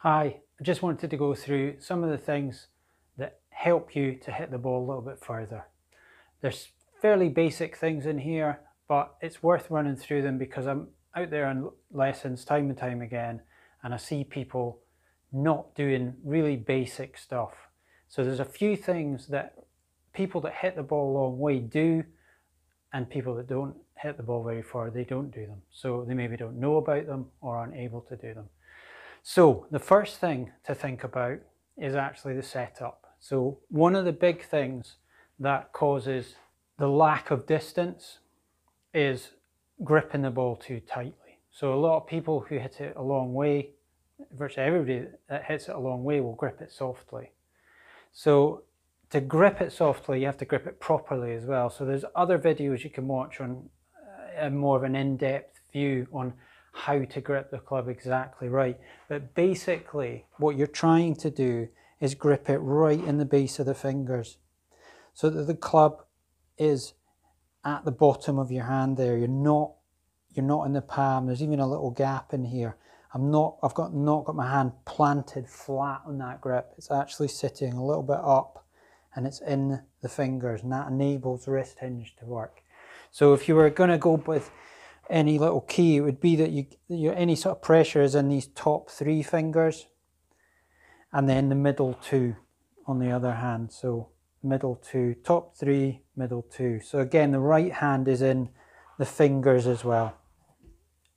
Hi, I just wanted to go through some of the things that help you to hit the ball a little bit further. There's fairly basic things in here, but it's worth running through them because I'm out there on lessons time and time again, and I see people not doing really basic stuff. So there's a few things that people that hit the ball a long way do, and people that don't hit the ball very far, they don't do them. So they maybe don't know about them or aren't able to do them. So the first thing to think about is actually the setup. So one of the big things that causes the lack of distance is gripping the ball too tightly. So a lot of people who hit it a long way, virtually everybody that hits it a long way will grip it softly. So to grip it softly, you have to grip it properly as well. So there's other videos you can watch on more of an in-depth view on how to grip the club exactly right. But basically what you're trying to do is grip it right in the base of the fingers so that the club is at the bottom of your hand there. You're not in the palm. There's even a little gap in here. I've not got my hand planted flat on that grip. It's actually sitting a little bit up and it's in the fingers, and that enables wrist hinge to work. So if you were going to go with any little key, it would be that any sort of pressure is in these top three fingers and then the middle two on the other hand. So middle two, top three, middle two. So again, the right hand is in the fingers as well.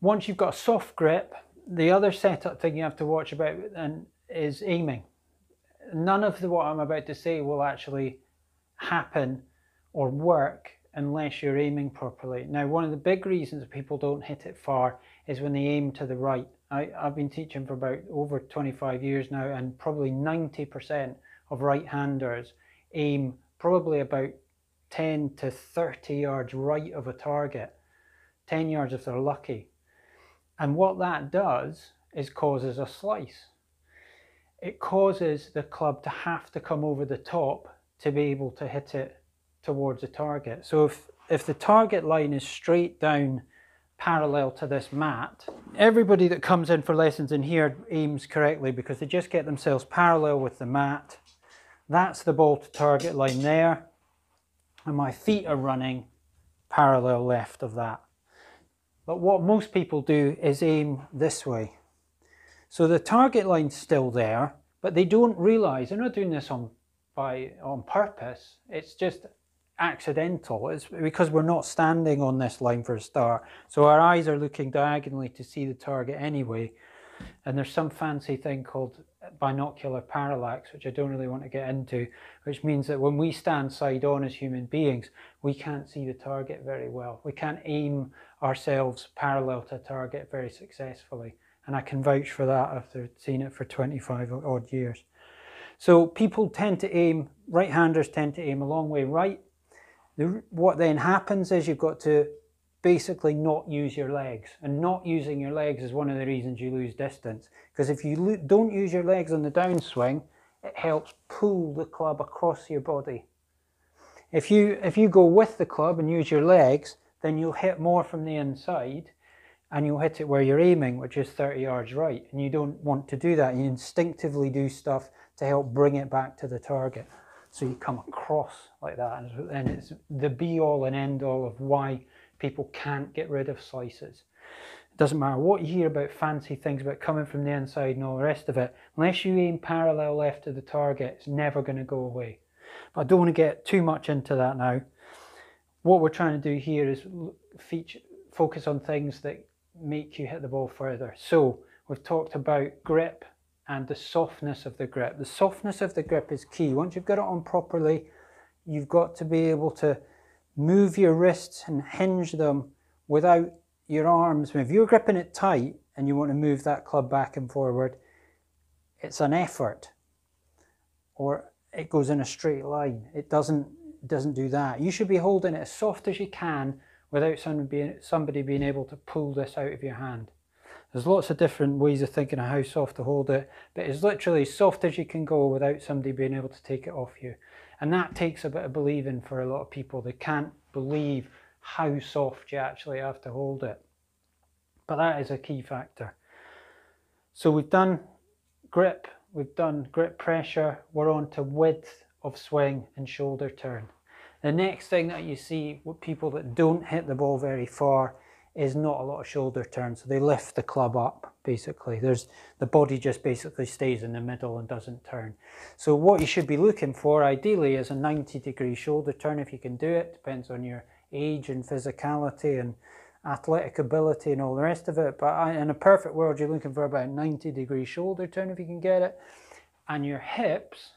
Once you've got a soft grip, the other setup thing you have to watch about is aiming. None of what I'm about to say will actually happen or work unless you're aiming properly. Now, one of the big reasons people don't hit it far is when they aim to the right. I've been teaching for about over 25 years now, and probably 90% of right-handers aim probably about 10 to 30 yards right of a target, 10 yards if they're lucky. And what that does is causes a slice. It causes the club to have to come over the top to be able to hit it towards the target. So if the target line is straight down parallel to this mat, everybody that comes in for lessons in here aims correctly because they just get themselves parallel with the mat. That's the ball to target line there, and my feet are running parallel left of that. But what most people do is aim this way. So the target line's still there, but they don't realize they're not doing this on purpose. It's just accidental. It's because we're not standing on this line for a start. So our eyes are looking diagonally to see the target anyway. And there's some fancy thing called binocular parallax, which I don't really want to get into, which means that when we stand side on as human beings, we can't see the target very well. We can't aim ourselves parallel to a target very successfully. And I can vouch for that after seeing it for 25 odd years. So people tend to aim, right-handers tend to aim a long way right. What then happens is you've got to basically not use your legs. And not using your legs is one of the reasons you lose distance. Because if you don't use your legs on the downswing, it helps pull the club across your body. If you go with the club and use your legs, then you'll hit more from the inside, and you'll hit it where you're aiming, which is 30 yards right. And you don't want to do that. You instinctively do stuff to help bring it back to the target. So you come across like that, and it's the be-all and end-all of why people can't get rid of slices. It doesn't matter what you hear about fancy things about coming from the inside and all the rest of it. Unless you aim parallel left to the target, it's never going to go away. But I don't want to get too much into that now. What we're trying to do here is focus on things that make you hit the ball further. So we've talked about grip and the softness of the grip. The softness of the grip is key. Once you've got it on properly, you've got to be able to move your wrists and hinge them without your arms. If you're gripping it tight and you want to move that club back and forward, it's an effort, or it goes in a straight line. It doesn't do that. You should be holding it as soft as you can without somebody being able to pull this out of your hand. There's lots of different ways of thinking of how soft to hold it, but it's literally as soft as you can go without somebody being able to take it off you. And that takes a bit of believing for a lot of people. They can't believe how soft you actually have to hold it. But that is a key factor. So we've done grip, we've done grip pressure, we're on to width of swing and shoulder turn. The next thing that you see with people that don't hit the ball very far is not a lot of shoulder turn. So they lift the club up, basically. The body just basically stays in the middle and doesn't turn. So what you should be looking for, ideally, is a 90-degree shoulder turn if you can do it. Depends on your age and physicality and athletic ability and all the rest of it. But in a perfect world, you're looking for about 90-degree shoulder turn if you can get it. And your hips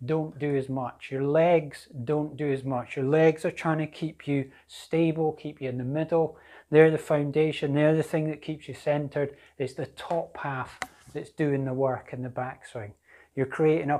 don't do as much. Your legs don't do as much. Your legs are trying to keep you stable, keep you in the middle. They're the foundation. They're the thing that keeps you centered. It's the top half that's doing the work in the backswing. You're creating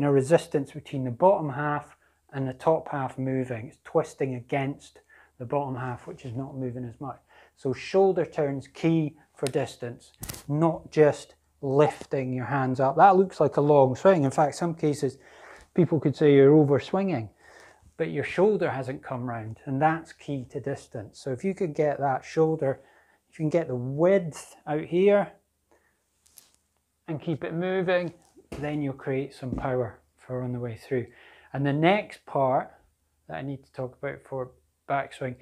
a resistance between the bottom half and the top half moving. It's twisting against the bottom half, which is not moving as much. So shoulder turn's key for distance, not just lifting your hands up. That looks like a long swing. In fact, some cases people could say you're over swinging, but your shoulder hasn't come round, and that's key to distance. So if you could get that shoulder, if you can get the width out here and keep it moving, then you'll create some power for on the way through. And the next part that I need to talk about for backswing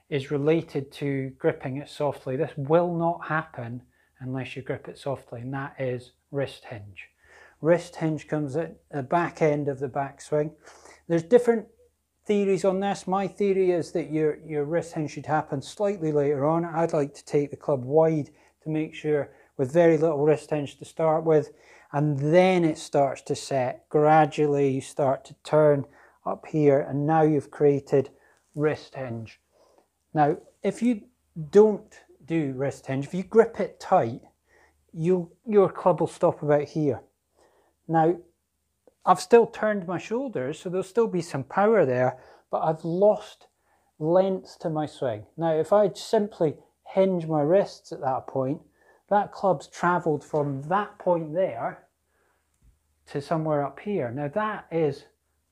is related to gripping it softly. This will not happen unless you grip it softly, and that is wrist hinge. Wrist hinge comes at the back end of the backswing. There's different theories on this. My theory is that your wrist hinge should happen slightly later on. I'd like to take the club wide to make sure, with very little wrist hinge to start with, and then it starts to set. Gradually you start to turn up here, and now you've created wrist hinge. Now, if you don't do wrist hinge, if you grip it tight, your club will stop about here. Now, I've still turned my shoulders, so there'll still be some power there, but I've lost length to my swing. Now, if I simply hinge my wrists at that point, that club's travelled from that point there to somewhere up here. Now, that is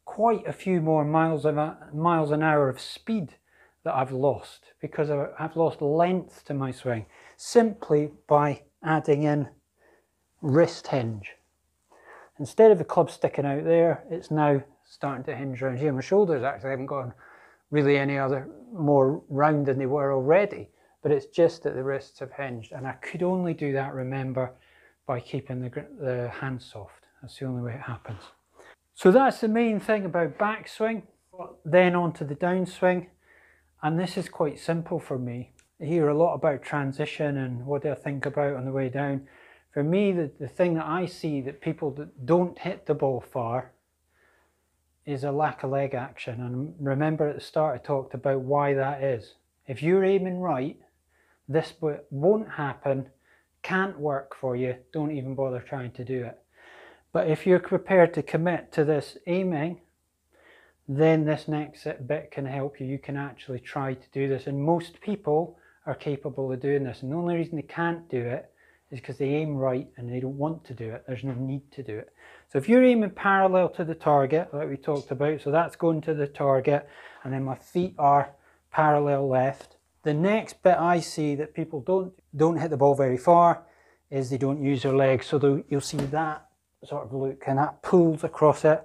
quite a few more miles an hour of speed that I've lost, because I've lost length to my swing simply by adding in wrist hinge. Instead of the club sticking out there, it's now starting to hinge around here. My shoulders actually haven't gone really any other more round than they were already, but it's just that the wrists have hinged, and I could only do that, remember, by keeping the hands soft. That's the only way it happens. So that's the main thing about backswing. Then on to the downswing. And this is quite simple for me. I hear a lot about transition and what do I think about on the way down. For me, the thing that I see that people that don't hit the ball far is a lack of leg action. And remember at the start I talked about why that is. If you're aiming right, this won't happen, can't work for you, don't even bother trying to do it. But if you're prepared to commit to this aiming, then this next bit can help you. You can actually try to do this, and most people are capable of doing this, and the only reason they can't do it is because they aim right and they don't want to do it. There's no need to do it. So if you're aiming parallel to the target, like we talked about, so that's going to the target, and then my feet are parallel left. The next bit I see that people don't hit the ball very far is they don't use their legs. So you'll see that sort of look, and that pulls across it.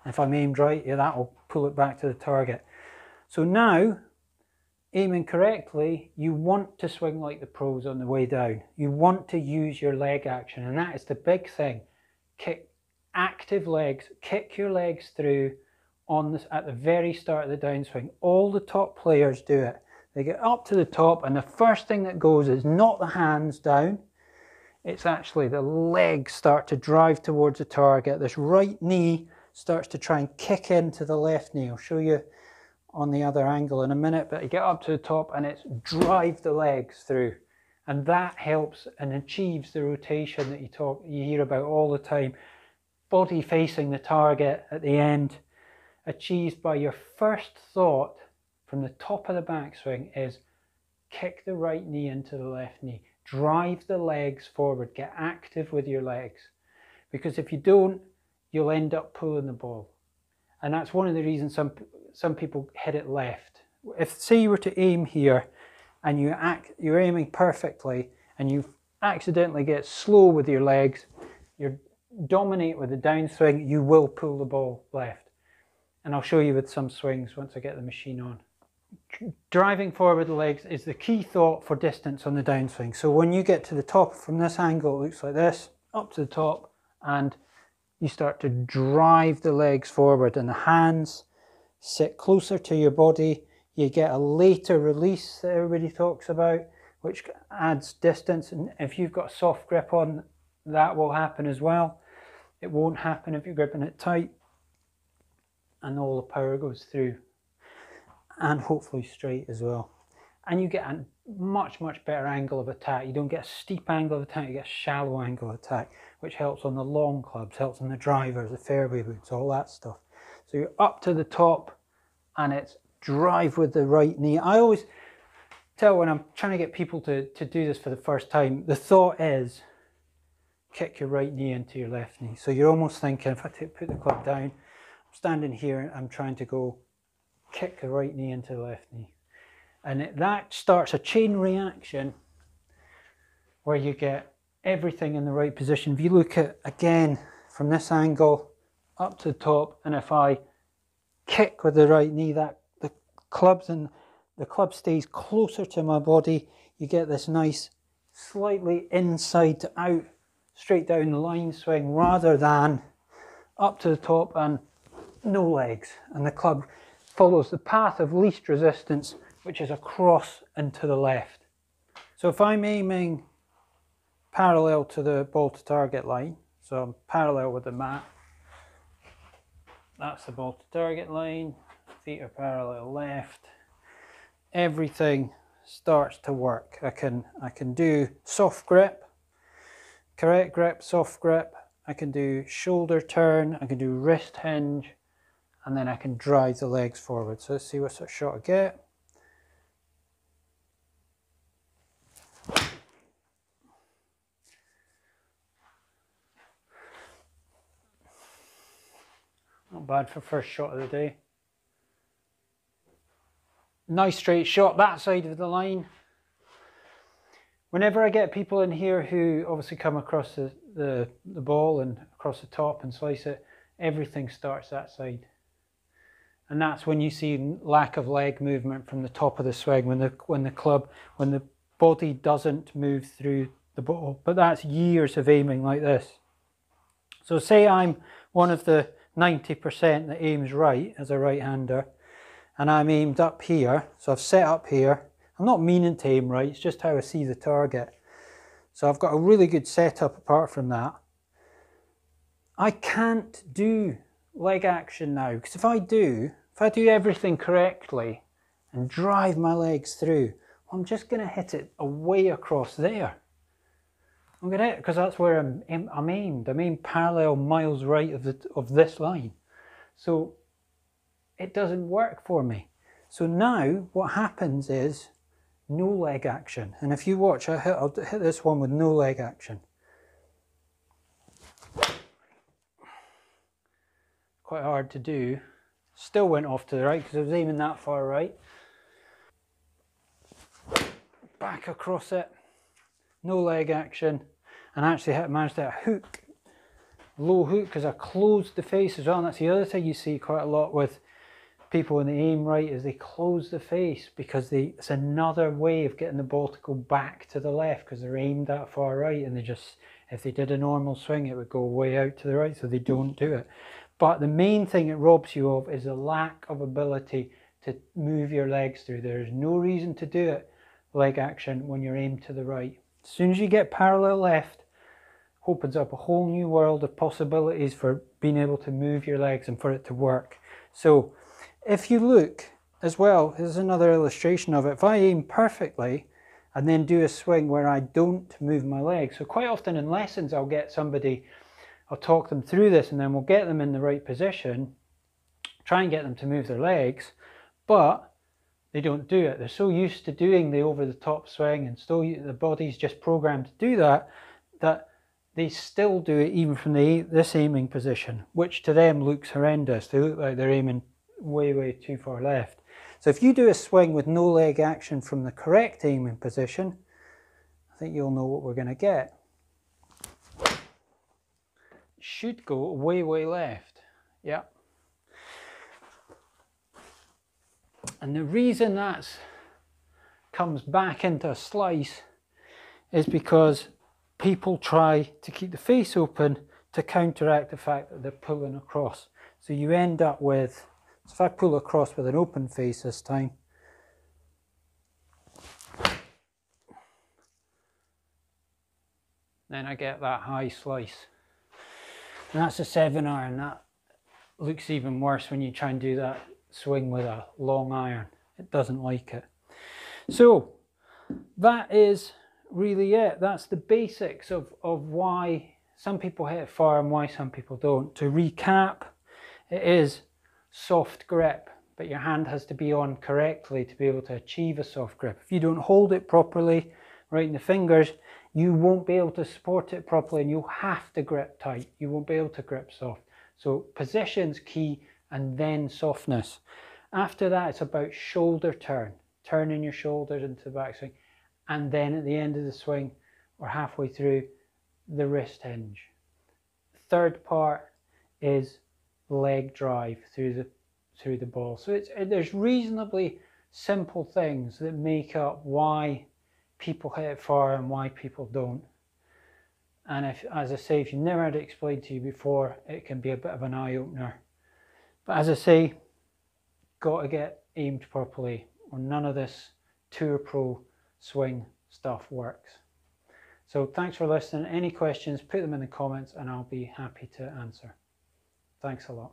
If I'm aimed right, yeah, that will pull it back to the target. So now, aiming correctly, you want to swing like the pros on the way down. You want to use your leg action, and that is the big thing. Kick active legs, kick your legs through at the very start of the downswing. All the top players do it. They get up to the top, and the first thing that goes is not the hands down. It's actually the legs start to drive towards the target. This right knee starts to try and kick into the left knee. I'll show you on the other angle in a minute, but you get up to the top and it's drive the legs through. And that helps and achieves the rotation that you hear about all the time. Body facing the target at the end, achieved by your first thought from the top of the backswing is kick the right knee into the left knee. Drive the legs forward, get active with your legs. Because if you don't, you'll end up pulling the ball. And that's one of the reasons some people hit it left. If, say you were to aim here and you're aiming perfectly and you accidentally get slow with your legs, you dominate with the downswing, you will pull the ball left. And I'll show you with some swings once I get the machine on. Driving forward the legs is the key thought for distance on the downswing. So when you get to the top from this angle, it looks like this, up to the top, and you start to drive the legs forward and the hands sit closer to your body. You get a later release that everybody talks about, which adds distance. And if you've got a soft grip on, that will happen as well. It won't happen if you're gripping it tight. And all the power goes through. And hopefully straight as well. And you get a much better angle of attack. You don't get a steep angle of attack, you get a shallow angle of attack, which helps on the long clubs, helps on the drivers, the fairway wood, all that stuff. So you're up to the top and it's drive with the right knee. I always tell when I'm trying to get people to do this for the first time, the thought is kick your right knee into your left knee. So you're almost thinking, if I put the club down, I'm standing here and I'm trying to go kick the right knee into the left knee. And that starts a chain reaction where you get everything in the right position. If you look at, again, from this angle up to the top, and if I kick with the right knee, that the club stays closer to my body, you get this nice slightly inside to out, straight down the line swing, rather than up to the top and no legs. And the club follows the path of least resistance, which is across and to the left. So if I'm aiming parallel to the ball to target line, so I'm parallel with the mat, that's the ball to target line, feet are parallel left, everything starts to work. I can do soft grip, correct grip, soft grip, I can do shoulder turn, I can do wrist hinge, and then I can drive the legs forward. So let's see what sort of shot I get. Not bad for first shot of the day. Nice straight shot, that side of the line. Whenever I get people in here who obviously come across the ball and across the top and slice it, everything starts that side. And that's when you see lack of leg movement from the top of the swing, when the body doesn't move through the ball. But that's years of aiming like this. So say I'm one of the 90% that aims right as a right-hander, and I'm aimed up here. So I've set up here. I'm not meaning to aim right, it's just how I see the target. So I've got a really good setup apart from that. I can't do leg action now, because if I do everything correctly and drive my legs through, I'm just going to hit it away across there. I'm going to hit it because that's where I'm aimed. I'm aimed parallel miles right of this line. So it doesn't work for me. So now what happens is no leg action. And if you watch, I'll hit this one with no leg action. Quite hard to do. Still went off to the right because I was aiming that far right. Back across it, no leg action, and actually managed to hit a hook, low hook, because I closed the face as well. And that's the other thing you see quite a lot with people when they aim right, is they close the face, because it's another way of getting the ball to go back to the left, because they're aimed that far right, and if they did a normal swing, it would go way out to the right, so they don't do it. But the main thing it robs you of is the lack of ability to move your legs through. There's no reason to do it, leg action, when you're aimed to the right. As soon as you get parallel left, opens up a whole new world of possibilities for being able to move your legs and for it to work. So if you look as well, here's another illustration of it. If I aim perfectly and then do a swing where I don't move my legs, so quite often in lessons I'll get somebody, I'll talk them through this, and then we'll get them in the right position, try and get them to move their legs, but they don't do it. They're so used to doing the over-the-top swing, and still the body's just programmed to do that, that they still do it even from this aiming position, which to them looks horrendous. They look like they're aiming way too far left. So if you do a swing with no leg action from the correct aiming position, I think you'll know what we're going to get. should go way left. Yeah. And the reason that comes back into a slice is because people try to keep the face open to counteract the fact that they're pulling across. So you end up with, so if I pull across with an open face this time, then I get that high slice. And that's a 7-iron. That looks even worse when you try and do that swing with a long iron. It doesn't like it. So that is really it. That's the basics of why some people hit it far and why some people don't. To recap, it is soft grip, but your hand has to be on correctly to be able to achieve a soft grip. If you don't hold it properly, right in the fingers, you won't be able to support it properly and you'll have to grip tight. You won't be able to grip soft. So position's key, and then softness. After that, it's about shoulder turn, turning your shoulders into the backswing, and then at the end of the swing or halfway through, the wrist hinge. Third part is leg drive through the ball. So there's reasonably simple things that make up why people hit it far and why people don't. And if, as I say, if you've never had it explained to you before, it can be a bit of an eye-opener. But as I say, got to get aimed properly, or none of this Tour Pro swing stuff works. So thanks for listening. Any questions, put them in the comments and I'll be happy to answer. Thanks a lot.